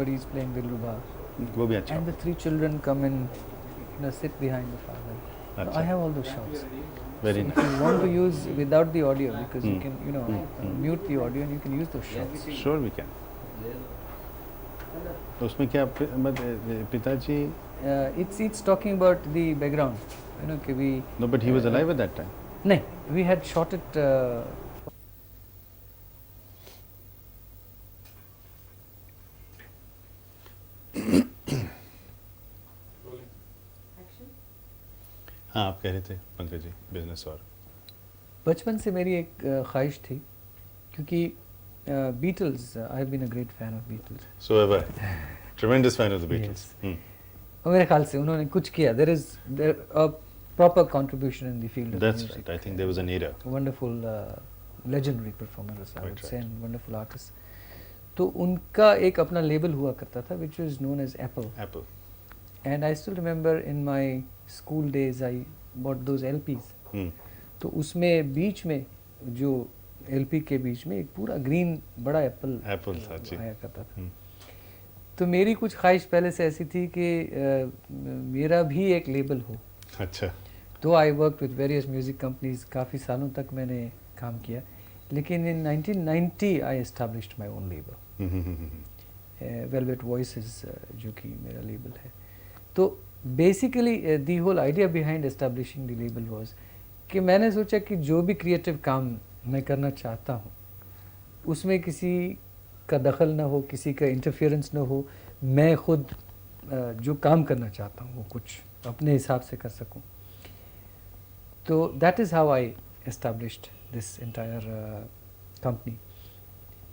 somebody is playing Dilruba, वो भी अच्छा and the three children come and sit behind the father. So अच्छा I have all those shots. Very So if you want to use without the audio, because you can mute the audio and you can use those shots. Sure we can तो उसमें क्या पिताजी It's talking about the background. कि we know but he was alive at that time no, we had shot it. हाँ आप कह रहे थे पंकज जी बिजनेस और बचपन से मेरी एक ख्वाहिश थी क्योंकि Beatles I have been a great fan of Beatles so ever tremendous fan of the Beatles और मेरे ख्याल से उन्होंने कुछ किया there is a proper contribution in the field that's right I think there was an era wonderful legendary performers I would say and wonderful artist तो उनका एक अपना लेबल हुआ करता था which was known as Apple and I still remember in my school days I bought those LPs तो उसमें बीच में जो एलपी के बीच में एक पूरा ग्रीन बड़ा एप्पल था जी आया करता था तो मेरी कुछ ख्वाहिश पहले से ऐसी थी कि मेरा भी एक लेबल हो अच्छा तो I work with various music companies काफ़ी सालों तक मैंने काम किया लेकिन in 1990 I established my own label Velvet Voices जो कि मेरा लेबल है तो basically the whole idea behind establishing the label was कि मैंने सोचा कि जो भी क्रिएटिव काम मैं करना चाहता हूँ उसमें किसी का दखल ना हो किसी का इंटरफेरेंस ना हो मैं खुद जो काम करना चाहता हूँ वो कुछ अपने हिसाब से कर सकूँ तो that is how I established this entire company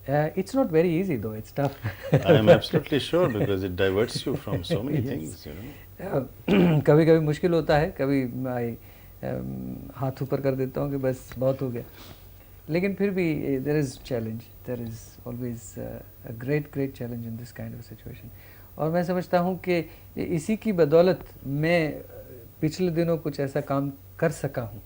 it's not very easy though, it's tough. I am absolutely sure because it diverts you from so many things, you know. कभी कभी मुश्किल होता है कभी मैं हाथ ऊपर कर देता हूँ कि बस बहुत हो गया लेकिन फिर भी there is challenge, there is always a great challenge in this kind of situation. और मैं समझता हूँ कि इसी की बदौलत मैं पिछले दिनों कुछ ऐसा काम कर सका हूँ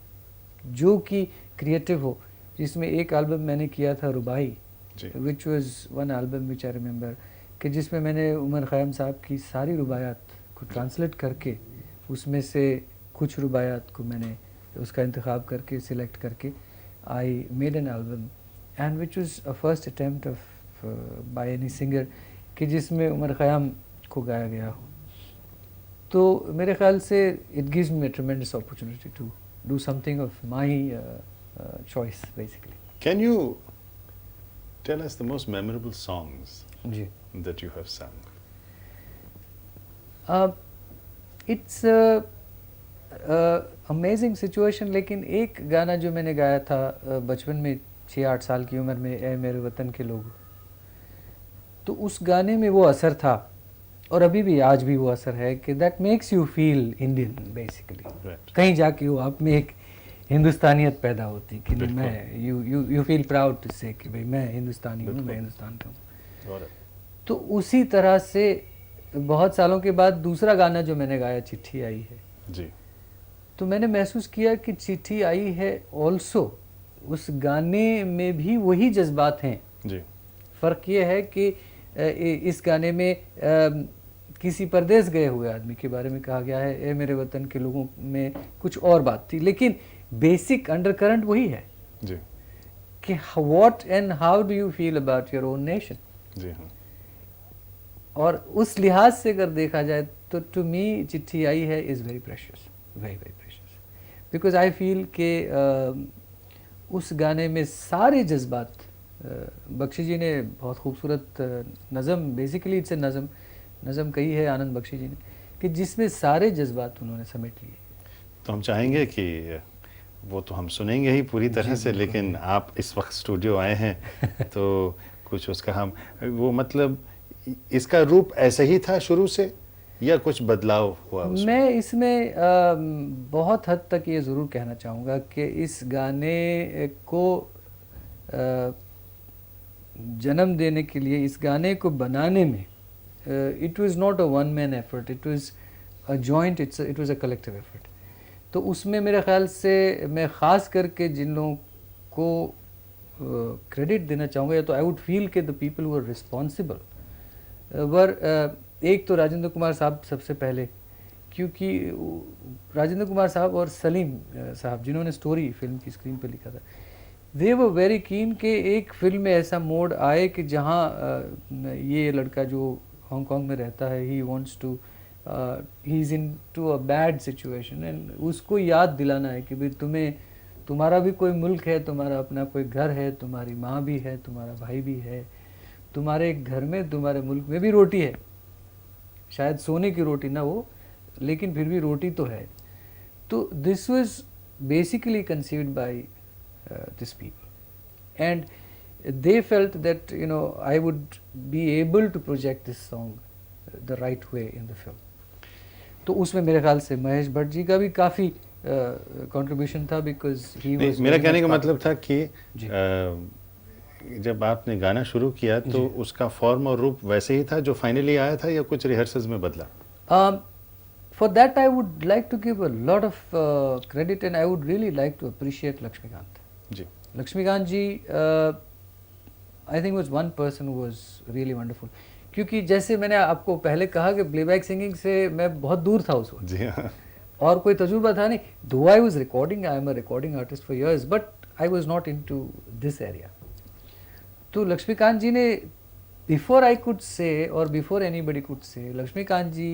जो कि क्रिएटिव हो जिसमें एक एल्बम मैंने किया था रुबाई which was one album which I remember कि जिसमें मैंने उमर ख़याम साहब की सारी रुबायात को ट्रांसलेट करके उसमें से कुछ रुबायात को मैंने उसका इंतखाब करके सिलेक्ट करके I made an album and which was a first attempt of by any singer कि जिसमें उमर ख़याम को गाया गया हो तो मेरे ख्याल से it gives me a tremendous opportunity to do something of my choice basically. Can you tell us the most memorable songs ji. that you have sung? It's amazing situation लेकिन एक गाना जो मैंने गाया था बचपन में 6-8 साल की उम्र में ए मेरे वतन के लोग तो उस गाने में वो असर था और अभी भी आज भी वो असर है कि that makes you feel Indian basically. Right. कहीं जाके वो आप में एक हिंदुस्तानियत पैदा होती कि मैं यू फील प्राउड टू से कि भाई मैं हिंदुस्तानी हूँ मैं हिंदुस्तान का हूँ तो उसी तरह से बहुत सालों के बाद दूसरा गाना जो मैंने गाया चिट्ठी आई है जी तो मैंने महसूस किया कि चिट्ठी आई है ऑल्सो उस गाने में भी वही जज्बात हैं जी फ़र्क ये है कि इस गाने में किसी परदेश गए हुए आदमी के बारे में कहा गया है ए मेरे वतन के लोगों में कुछ और बात थी लेकिन बेसिक अंडरकरंट वही है जी कि what and how do you feel about your own nation जी हाँ और उस लिहाज से अगर देखा जाए तो टू मी चिट्ठी आई है is very precious very precious because I feel के उस गाने में सारे जज्बात बख्शी जी ने बहुत खूबसूरत नज़म बेसिकली इट्स ए नज़म कही है आनंद बख्शी जी ने कि जिसमें सारे जज्बात उन्होंने समेट लिए तो हम चाहेंगे कि वो तो हम सुनेंगे ही पूरी तरह से लेकिन आप इस वक्त स्टूडियो आए हैं तो कुछ उसका हम वो मतलब इसका रूप ऐसे ही था शुरू से या कुछ बदलाव हुआ उसमें? मैं इसमें बहुत हद तक ये ज़रूर कहना चाहूँगा कि इस गाने को जन्म देने के लिए इस गाने को बनाने में it was not a one man effort it was a joint it was a collective effort तो उसमें मेरे ख्याल से मैं ख़ास करके जिन लोगों को क्रेडिट देना चाहूँगा या तो आई वुड फील कि the people who are responsible were एक तो राजेंद्र कुमार साहब सबसे पहले, क्योंकि राजेंद्र कुमार साहब और सलीम साहब जिन्होंने स्टोरी फिल्म की स्क्रीन पे लिखा था, दे वर वेरी कीन कि एक फिल्म में ऐसा मोड आए कि जहाँ ये लड़का जो हांगकांग में रहता है, he wants to he is in to a bad situation, and उसको याद दिलाना है कि भाई तुम्हारा भी कोई मुल्क है, तुम्हारा अपना कोई घर है, तुम्हारी माँ भी है, तुम्हारा भाई भी है, तुम्हारे घर में, तुम्हारे मुल्क में भी रोटी है, शायद सोने की रोटी ना हो लेकिन फिर भी रोटी तो है. तो this was basically conceived by this people, and they felt that I would be able to project this song the right way in the film. तो उसमें मेरे ख्याल से महेश भट्ट जी का भी काफ़ी कंट्रीब्यूशन था, बिकॉज ही वाज. मेरा कहने का मतलब था कि जब आपने गाना शुरू किया तो उसका फॉर्म और रूप वैसे ही था जो फाइनली आया था, या कुछ रिहर्सल्स में बदला? For that I would like to give a lot of credit, and I would really like to appreciate Lakshmikant. Ji. Lakshmikant ji I think was one person who was really wonderful. क्योंकि जैसे मैंने आपको पहले कहा कि playback singing से मैं बहुत दूर था उस वक्त. जी हाँ. और कोई तजुर्बा था नहीं. Though I was recording, I am a recording artist for years, but I was not into this area. तो लक्ष्मीकांत जी ने, before I could say or before anybody could say, Laxmikant ji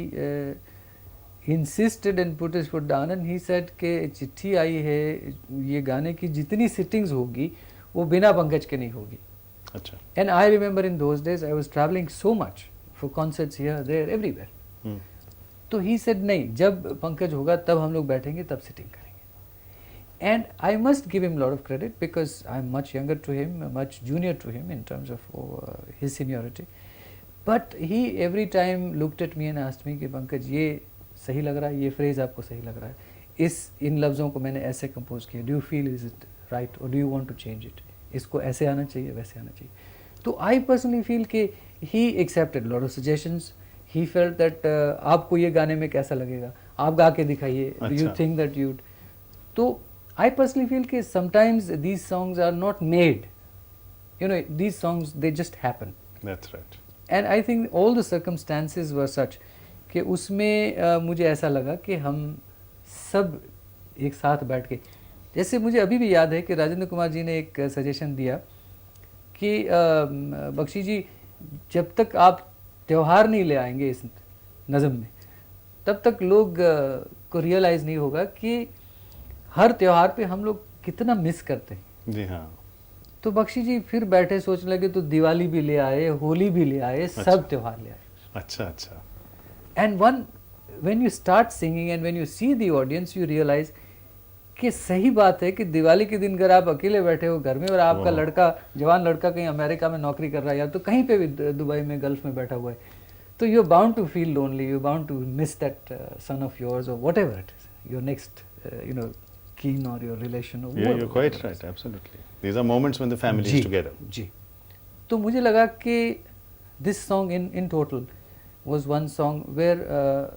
insisted and put his foot down and he said कि चिट्ठी आई है, ये गाने की जितनी sittings होगी वो बिना पंकज के नहीं होगी. अच्छा. And I remember in those days I was traveling so much for concerts here, there, everywhere. तो he said नहीं, जब पंकज होगा तब हम लोग बैठेंगे, तब सिटिंग करेंगे. And I must give him a lot of credit because I'm much younger to him, much junior to him in terms of his seniority. But he every time looked at me and asked me कि पंकज ये सही लग रहा है, ये phrase आपको सही लग रहा है, इन लफ्ज़ों को मैंने ऐसे कंपोज किया, do you feel is it right और do you want to change it, इसको ऐसे आना चाहिए, वैसे आना चाहिए. तो आई पर्सनली फील कि he accepted lot of suggestions. He felt that आपको ये गाने में कैसा लगेगा, आप गा के दिखाइए, यू थिंक दैट यू. तो आई पर्सनली फील कि sometimes these songs are not made, these songs they just happen. That's right. And I think all the circumstances were such कि उसमें मुझे ऐसा लगा कि हम सब एक साथ बैठ के, जैसे मुझे अभी भी याद है कि राजेंद्र कुमार जी ने एक सजेशन दिया कि बख्शी जी जब तक आप त्यौहार नहीं ले आएंगे इस नज़म में, तब तक लोग को रियलाइज़ नहीं होगा कि हर त्यौहार पे हम लोग कितना मिस करते हैं. जी हाँ. तो बख्शी जी फिर बैठे सोचने लगे, तो दिवाली भी ले आए, होली भी ले आए, सब त्यौहार ले आए. अच्छा अच्छा. And when you start singing and when you see the audience, you realize कि सही बात है कि दिवाली के दिन अगर आप अकेले बैठे हो घर में और आपका लड़का, जवान लड़का कहीं अमेरिका में नौकरी कर रहा है या तो कहीं पे भी दुबई में, गल्फ में बैठा हुआ है, तो you are bound to feel lonely, you are bound to miss that son of yours और whatever it is, your next kin or your relation or you're quite right, absolutely. These are moments when the family is together. जी. तो मुझे लगा कि this song in total was one song where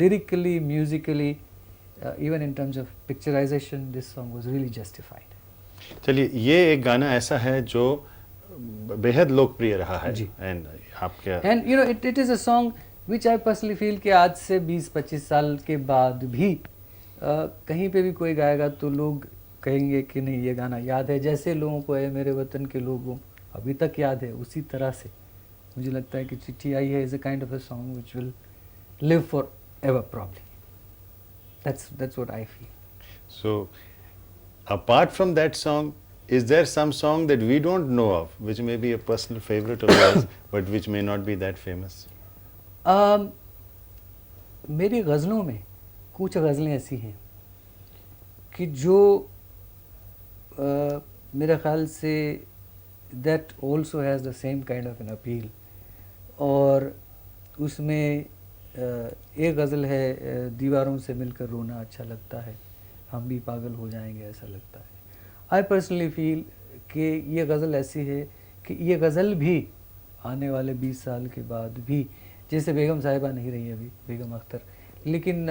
lyrically, musically, even in terms of picturization, this song was really justified. चलिए, ये एक गाना ऐसा है जो बेहद लोकप्रिय रहा है. जी. And आपके and it is a song which I personally feel कि आज से 20-25 साल के बाद भी कहीं पे भी कोई गाएगा तो लोग कहेंगे कि नहीं ये गाना याद है, जैसे लोगों को है मेरे वतन के लोगों अभी तक याद है, उसी तरह से मुझे लगता है कि चिट्ठी आई है is a kind of a song which will live for ever probably. That's what I feel. So apart from that song, is there some song that we don't know of which may be a personal favorite of yours but which may not be that famous? मेरी गज़लों में कुछ गज़लें ऐसी हैं कि जो मेरे ख्याल से that also has the same kind of an appeal. और उसमें एक गज़ल है, दीवारों से मिलकर रोना अच्छा लगता है, हम भी पागल हो जाएंगे ऐसा लगता है. आई पर्सनली फील कि ये गज़ल ऐसी है कि ये गज़ल भी आने वाले 20 साल के बाद भी, जैसे बेगम साहिबा नहीं रही अभी, बेगम अख्तर, लेकिन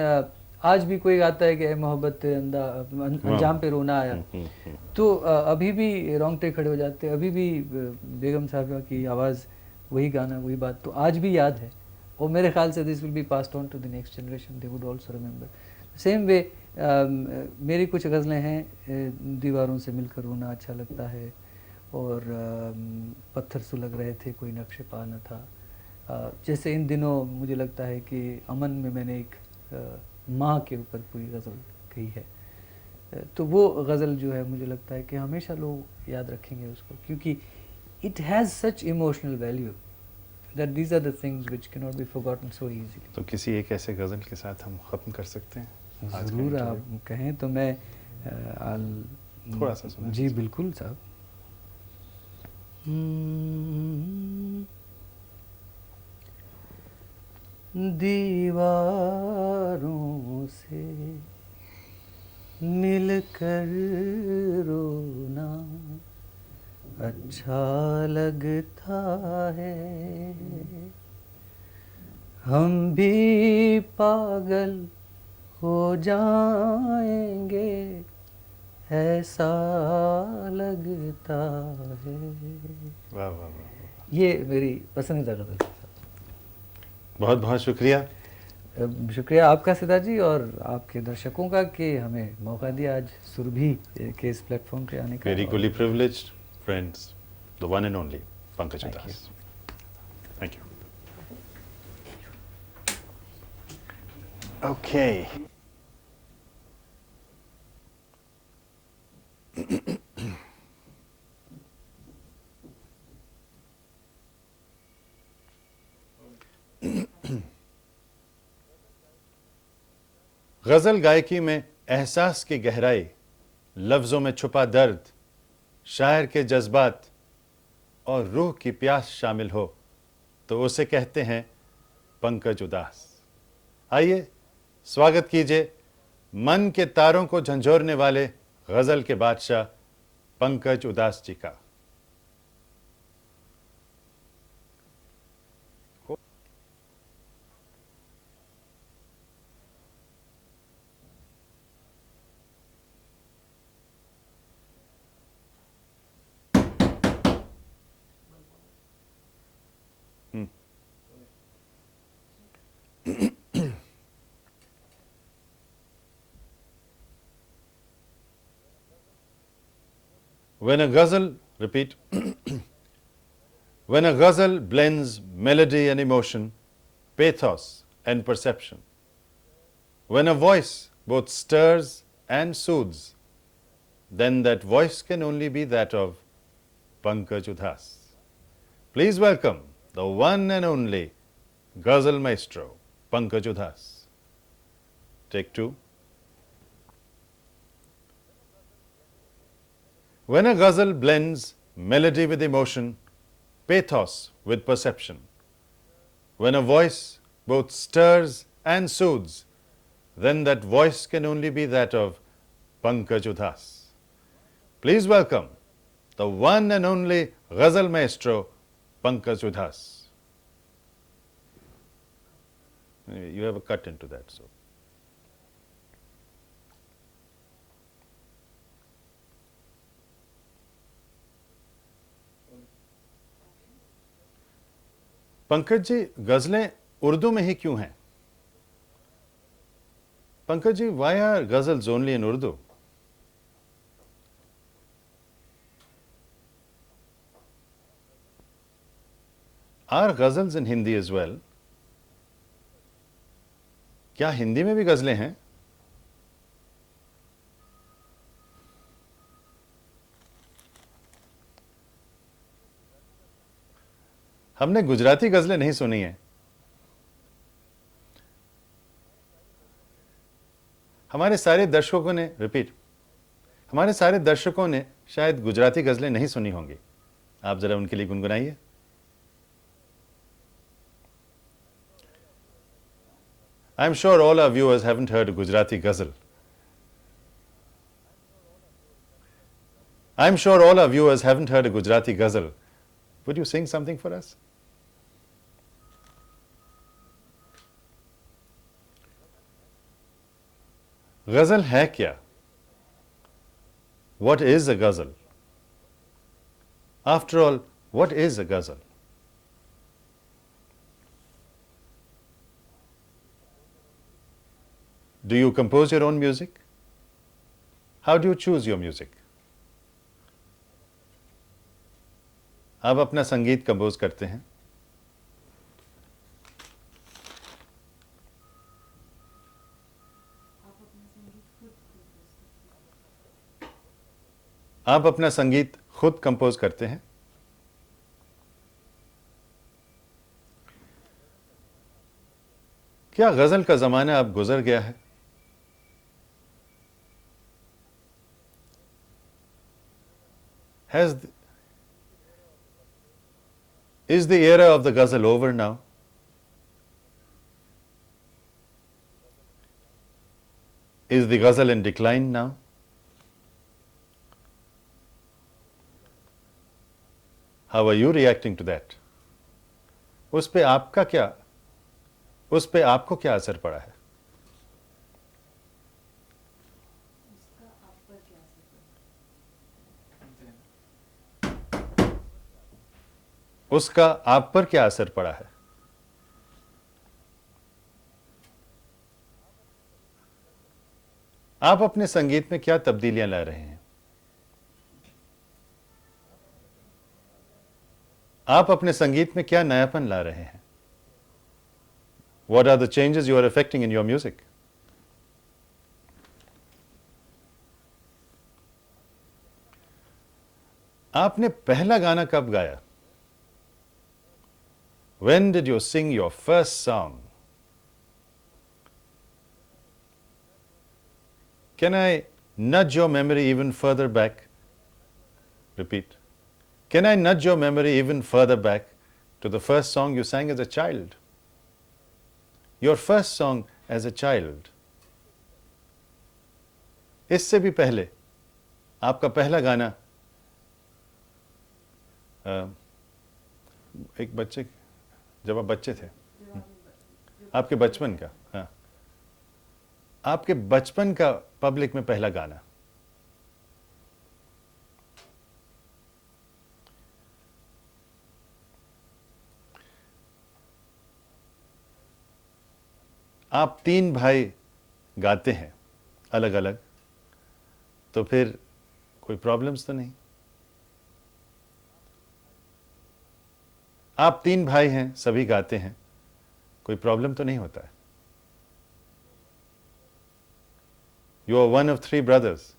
आज भी कोई गाता है कि ए मोहब्बत अंजाम पे रोना आया, तो अभी भी रोंगटे खड़े हो जाते हैं. अभी भी बेगम साहिबा की आवाज़ वही गाना वही बात तो आज भी याद है, और मेरे ख्याल से this will be passed on to the next generation, they would also remember. Same way मेरी कुछ गज़लें हैं, दीवारों से मिलकर रोना अच्छा लगता है, और पत्थर सुलग रहे थे कोई नक्श पा न था। जैसे इन दिनों मुझे लगता है कि अमन में मैंने एक माँ के ऊपर पूरी गज़ल कही है, तो वो गज़ल जो है मुझे लगता है कि हमेशा लोग याद रखेंगे उसको, क्योंकि it has such emotional value that these are the things which can not be forgotten so easily. तो किसी एक ऐसे गज़ल के साथ हम ख़त्म कर सकते हैं आज का ज़रूर, इंटरव्यू? आप कहें तो मैं थोड़ा सा सुना जी दीजिए। बिल्कुल साहब। दीवारों से मिलकर रोना अच्छा लगता है, हम भी पागल हो जाएंगे ऐसा लगता है। वाह वाह वाह वाह। ये मेरी पसंदीदा गज़ल है। बहुत बहुत शुक्रिया। शुक्रिया आपका सिद्धार्थ जी, और आपके दर्शकों का कि हमें मौका दिया आज सुरभि के इस प्लेटफॉर्म पे आने का। वेरी गुली privileged friends, the one and only Pankaj Thank उदास। Thank you. ओके, गजल गायकी में एहसास की गहराई, लफ्जों में छुपा दर्द, शायर के जज्बात और रूह की प्यास शामिल हो तो उसे कहते हैं पंकज उदास। आइए स्वागत कीजिए मन के तारों को झंझोरने वाले गजल के बादशाह पंकज उदास जी का। When a ghazal, repeat, when a ghazal blends melody and emotion, pathos and perception, when a voice both stirs and soothes, then that voice can only be that of Pankaj Udhas. Please welcome the one and only ghazal maestro, Pankaj Udhas. Take two. When a ghazal blends melody with emotion, pathos with perception, when a voice both stirs and soothes, then that voice can only be that of Pankaj Udhas. Please welcome the one and only ghazal maestro, Pankaj Udhas. You have a cut into that, so. Pankaj ji, गजलें Urdu में ही क्यों हैं? Pankaj ji, why are ghazals only in Urdu? Are ghazals in Hindi as well? क्या हिंदी में भी गजलें हैं? हमने गुजराती गजलें नहीं सुनी हैं। हमारे सारे दर्शकों ने, रिपीट, हमारे सारे दर्शकों ने शायद गुजराती गजलें नहीं सुनी होंगी। आप जरा उनके लिए गुनगुनाइए। I am sure all our viewers haven't heard a Gujarati ghazal. I am sure all our viewers haven't heard a Gujarati ghazal. Would you sing something for us? ghazal है क्या? What is a ghazal? After all, what is a ghazal? Do you compose your own music? How do you choose your music? आप अपना संगीत compose करते हैं। आप अपना संगीत खुद कंपोज करते हैं। क्या गजल का जमाना अब गुजर गया है? Is the era of the ghazal over now? Is the ghazal in decline now? How are you reacting to that? उस पे आपको क्या असर पड़ा है? उसका आप पर क्या असर पड़ा है? आप अपने संगीत में क्या तब्दीलियां ला रहे हैं? आप अपने संगीत में क्या नयापन ला रहे हैं? What are the changes you are affecting in your music? आपने पहला गाना कब गाया? When did you sing your first song? Can I nudge your memory even further back? Repeat. Can I nudge your memory even further back to the first song you sang as a child? Your first song as a child. इससे भी पहले आपका पहला गाना एक बच्चे, जब आप बच्चे थे, आपके बचपन का, हाँ, आपके बचपन का पब्लिक में पहला गाना। आप 3 भाई गाते हैं अलग अलग, तो फिर कोई प्रॉब्लम्स तो नहीं? आप 3 भाई हैं, सभी गाते हैं, कोई प्रॉब्लम तो नहीं होता है? You are one of 3 brothers,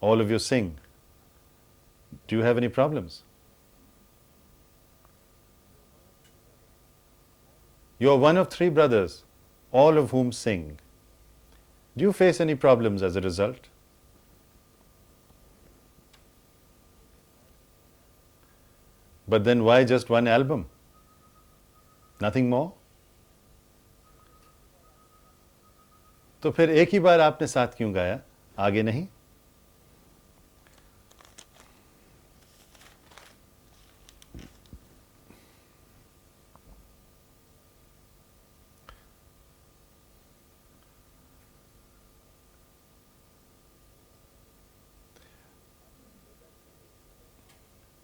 all of you sing. Do you have any problems? You are one of 3 brothers, all of whom sing. Do you face any problems as a result? But then why just one album? Nothing more? तो फिर एक ही बार आपने साथ क्यों गाया, आगे नहीं?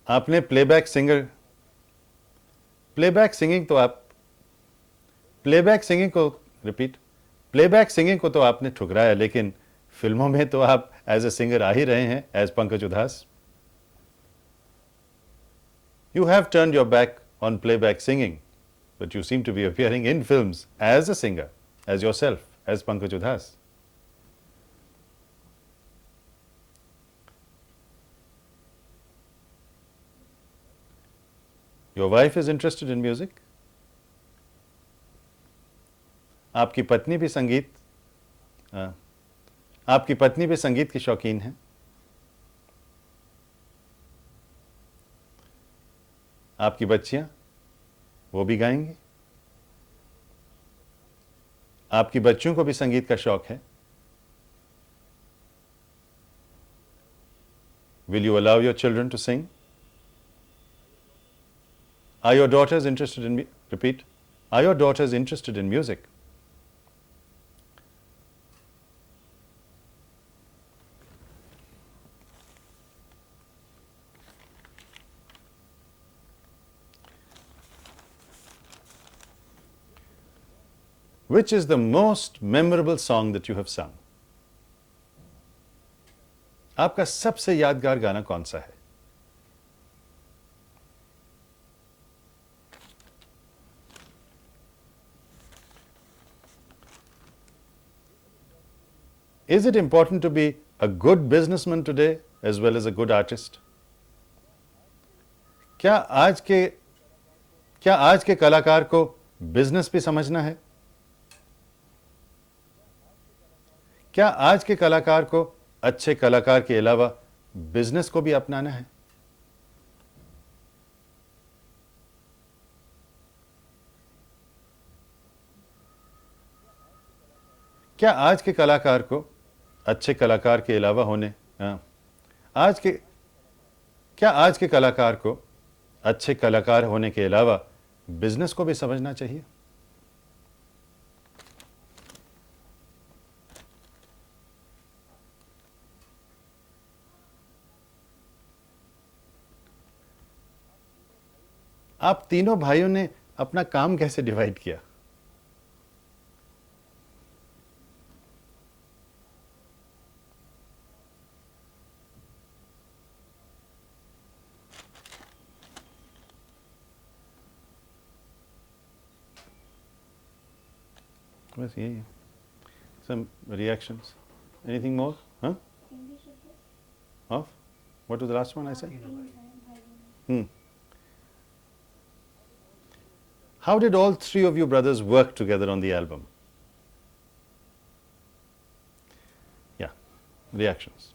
आपने प्लेबैक सिंगिंग को रिपीट, प्लेबैक सिंगिंग को तो आपने ठुकराया, लेकिन फिल्मों में तो आप एज ए सिंगर आ ही रहे हैं as Pankaj Udhas. You have turned your back on playback singing, but you seem to be appearing in films as a singer, as yourself, as Pankaj Udhas. Your wife is interested in music. आपकी पत्नी भी संगीत की शौकीन है। आपकी बच्चियां, वो भी गाएंगी। आपकी बच्चों को भी संगीत का शौक है। Will you allow your children to sing? Are your daughters interested in repeat? Are your daughters interested in music? Which is the most memorable song that you have sung? आपका सबसे यादगार गाना कौन सा है? Is it important to be a good businessman today as well as a good artist? क्या आज के कलाकार को बिजनेस भी समझना है? क्या आज के कलाकार को अच्छे कलाकार के अलावा बिजनेस को भी अपनाना है? क्या आज के कलाकार को अच्छे कलाकार के अलावा क्या आज के कलाकार को अच्छे कलाकार होने के अलावा बिजनेस को भी समझना चाहिए? आप तीनों भाइयों ने अपना काम कैसे डिवाइड किया? बस यही है. Some reactions. Anything more? Huh? Of? What was the last one I said? How did all three of you brothers work together on the album? Yeah, reactions.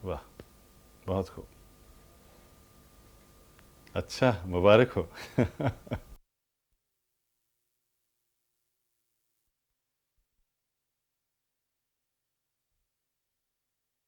वाह, बहुत खूब. अच्छा, मुबारक हो.